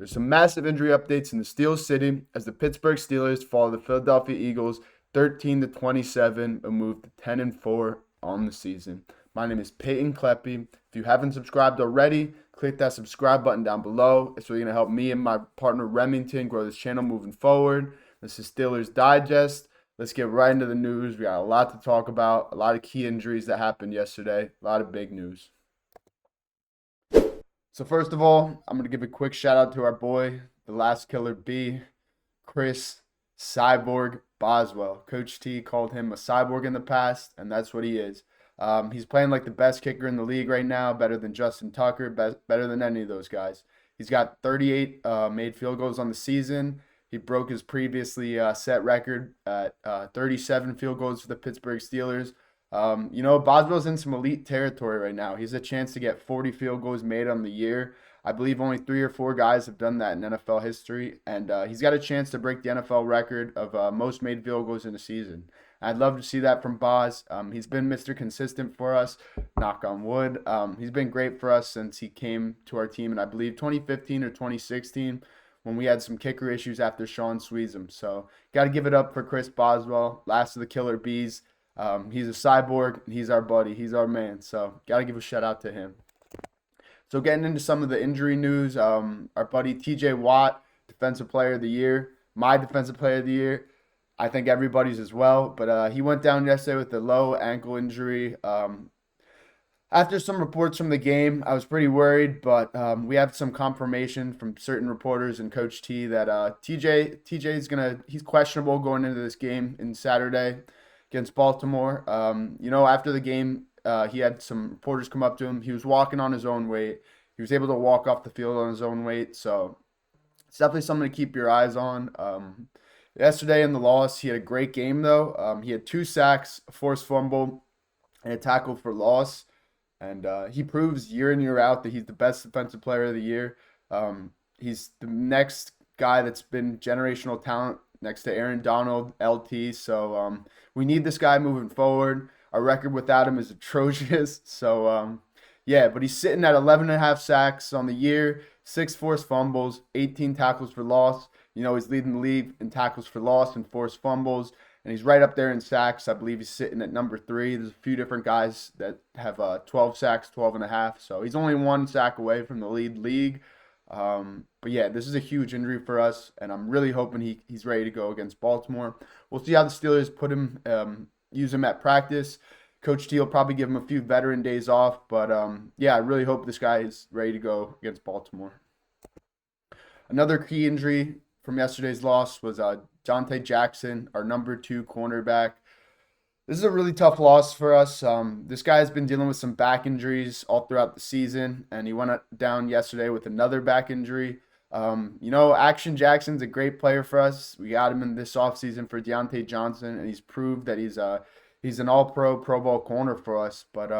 There's some massive injury updates in the Steel City as the Pittsburgh Steelers fall to the Philadelphia Eagles 13-27 and move to 10-4 on the season. My name is Peyton Kleppe. If you haven't subscribed already, click that subscribe button down below. It's really going to help me and my partner Remington grow this channel moving forward. This is Steelers Digest. Let's get right into the news. We got a lot to talk about, a lot of key injuries that happened yesterday, a lot of big news. So first of all, I'm going to give a quick shout out to our boy, the last killer B, Chris Cyborg Boswell. Coach T called him a cyborg in the past, and that's what he is. He's playing like the best kicker in the league right now, better than Justin Tucker, better than any of those guys. He's got 38 made field goals on the season. He broke his previously set record at 37 field goals for the Pittsburgh Steelers. Boswell's in some elite territory right now. He's a chance to get 40 field goals made on the year. I believe only 3 or 4 guys have done that in NFL history, and he's got a chance to break the NFL record of most made field goals in a season. I'd love to see that from Boz. He's been Mr. Consistent for us, knock on wood. He's been great for us since he came to our team in, I believe, 2015 or 2016 when we had some kicker issues after Sean Sweezum. So got to give it up for Chris Boswell, last of the killer bees. He's a cyborg. He's our buddy. He's our man. So got to give a shout out to him. So getting into some of the injury news, our buddy TJ Watt, Defensive Player of the Year, my Defensive Player of the Year. I think everybody's as well. But he went down yesterday with a low ankle injury. After some reports from the game, I was pretty worried, but we have some confirmation from certain reporters and Coach T that TJ he's questionable going into this game in Saturday against Baltimore. After the game, he had some reporters come up to him. He was walking on his own weight. He was able to walk off the field on his own weight. So it's definitely something to keep your eyes on. Yesterday in the loss, he had a great game, though. He had 2 sacks, a forced fumble, and a tackle for loss. And he proves year in, year out that he's the best defensive player of the year. He's the next guy that's been generational talent next to Aaron Donald, LT. So we need this guy moving forward. Our record without him is atrocious. So, but he's sitting at 11.5 sacks on the year, 6 forced fumbles, 18 tackles for loss. He's leading the league in tackles for loss and forced fumbles. And he's right up there in sacks. I believe he's sitting at number 3. There's a few different guys that have 12 sacks, 12.5. So he's only 1 sack away from the league. This is a huge injury for us, and I'm really hoping he's ready to go against Baltimore. We'll see how the Steelers use him at practice. Coach T will probably give him a few veteran days off, but I really hope this guy is ready to go against Baltimore. Another key injury from yesterday's loss was Jonte Jackson, our number 2 cornerback. This is a really tough loss for us. This guy has been dealing with some back injuries all throughout the season, and he went down yesterday with another back injury. Action Jackson's a great player for us. We got him in this offseason for Deontay Johnson, and he's proved that he's an all-pro, Pro Bowl corner for us. But,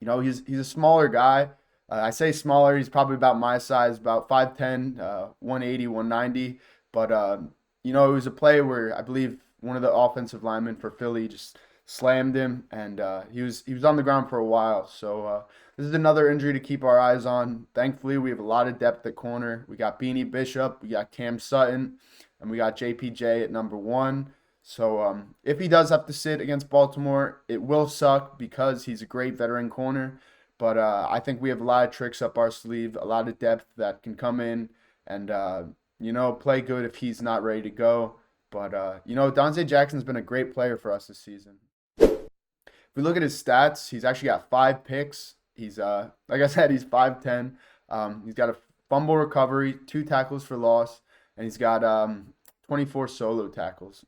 he's a smaller guy. I say smaller. He's probably about my size, about 5'10", 180, 190. But, it was a play where I believe one of the offensive linemen for Philly just slammed him, and he was on the ground for a while. So this is another injury to keep our eyes on. Thankfully, we have a lot of depth at corner. We got Beanie Bishop, we got Cam Sutton, and we got JPJ at number 1. So if he does have to sit against Baltimore, it will suck because he's a great veteran corner. But I think we have a lot of tricks up our sleeve, a lot of depth that can come in and, play good if he's not ready to go. But, Donte Jackson's been a great player for us this season. If we look at his stats, he's actually got 5 picks. He's, like I said, he's 5'10". He's got a fumble recovery, 2 tackles for loss, and he's got 24 solo tackles.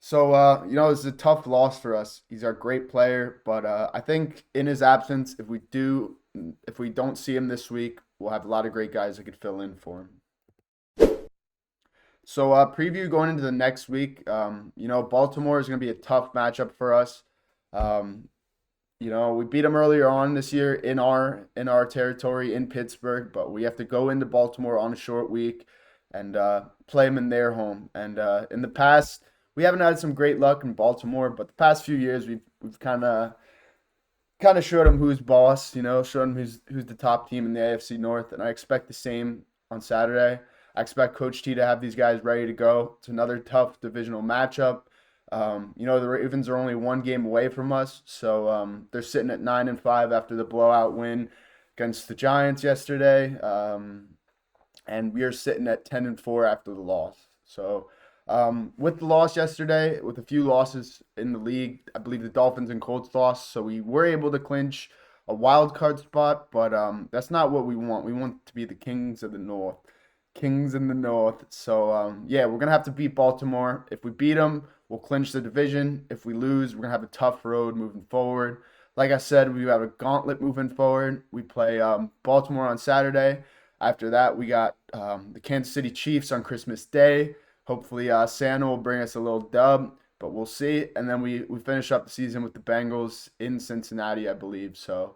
So, it's a tough loss for us. He's our great player, but I think in his absence, if we don't see him this week, we'll have a lot of great guys that could fill in for him. So, preview going into the next week. Baltimore is going to be a tough matchup for us. We beat them earlier on this year in our territory in Pittsburgh, but we have to go into Baltimore on a short week and play them in their home. And in the past, we haven't had some great luck in Baltimore, but the past few years we've kind of kind of showed them who's boss, showed them who's the top team in the AFC North, and I expect the same on Saturday. I expect Coach T to have these guys ready to go. It's another tough divisional matchup. The Ravens are only one game away from us, so they're sitting at 9-5 after the blowout win against the Giants yesterday, and we are sitting at 10-4 after the loss. So with the loss yesterday, with a few losses in the league, I believe the Dolphins and Colts lost, so we were able to clinch a wild card spot, but that's not what we want. We want to be the Kings of the North. Kings in the North. So, we're going to have to beat Baltimore. If we beat them, we'll clinch the division. If we lose, we're going to have a tough road moving forward. Like I said, we have a gauntlet moving forward. We play Baltimore on Saturday. After that, we got the Kansas City Chiefs on Christmas Day. Hopefully, Santa will bring us a little dub, but we'll see. And then we finish up the season with the Bengals in Cincinnati, I believe. So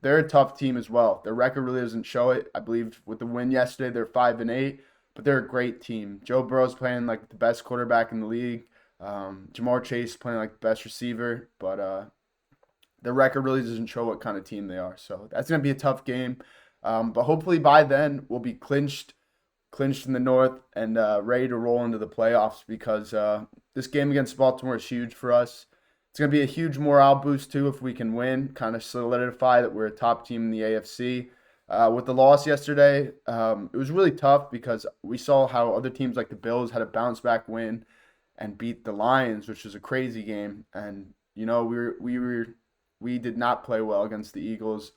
they're a tough team as well. Their record really doesn't show it. I believe with the win yesterday, they're 5-8, but they're a great team. Joe Burrow's playing like the best quarterback in the league. Jamar Chase playing like the best receiver, but their record really doesn't show what kind of team they are. So that's going to be a tough game. But hopefully by then we'll be clinched in the North and ready to roll into the playoffs because this game against Baltimore is huge for us. It's going to be a huge morale boost too if we can win, kind of solidify that we're a top team in the AFC. With the loss yesterday, it was really tough because we saw how other teams like the Bills had a bounce back win and beat the Lions, which was a crazy game. And we did not play well against the Eagles.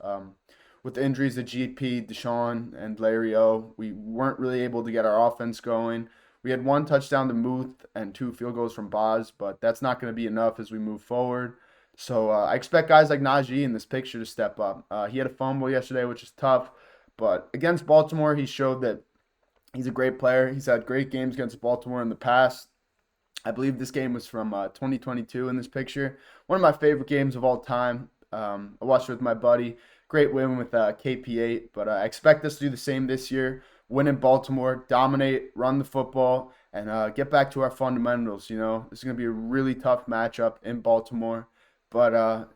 With the injuries to GP, Deshaun, and Larry O, we weren't really able to get our offense going. We had one touchdown to Muth and 2 field goals from Boz, but that's not going to be enough as we move forward. So I expect guys like Najee in this picture to step up. He had a fumble yesterday, which is tough, but against Baltimore, he showed that he's a great player. He's had great games against Baltimore in the past. I believe this game was from 2022 in this picture. One of my favorite games of all time. I watched it with my buddy. Great win with KP8, but I expect us to do the same this year. Win in Baltimore, dominate, run the football, and get back to our fundamentals. This is going to be a really tough matchup in Baltimore. But,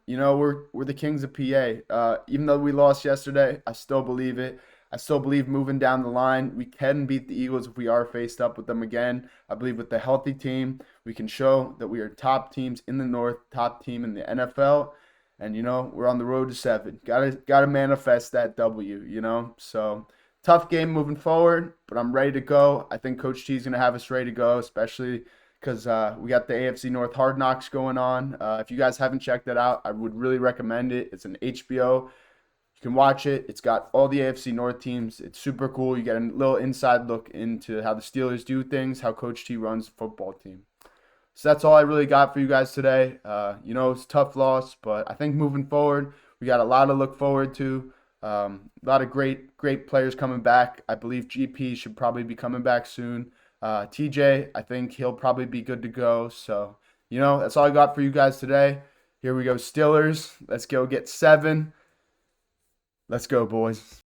we're the Kings of PA. Even though we lost yesterday, I still believe it. I still believe moving down the line, we can beat the Eagles if we are faced up with them again. I believe with the healthy team, we can show that we are top teams in the North, top team in the NFL. And, we're on the road to 7. Gotta manifest that W, So, tough game moving forward, but I'm ready to go. I think Coach T is going to have us ready to go, especially because we got the AFC North Hard Knocks going on. If you guys haven't checked that out, I would really recommend it. It's an HBO. You can watch it. It's got all the AFC North teams. It's super cool. You get a little inside look into how the Steelers do things, how Coach T runs the football team. So that's all I really got for you guys today. It's a tough loss, but I think moving forward, we got a lot to look forward to. A lot of great players coming back. I believe GP should probably be coming back soon. TJ, I think he'll probably be good to go. So, that's all I got for you guys today. Here we go, Steelers. Let's go get 7. Let's go, boys.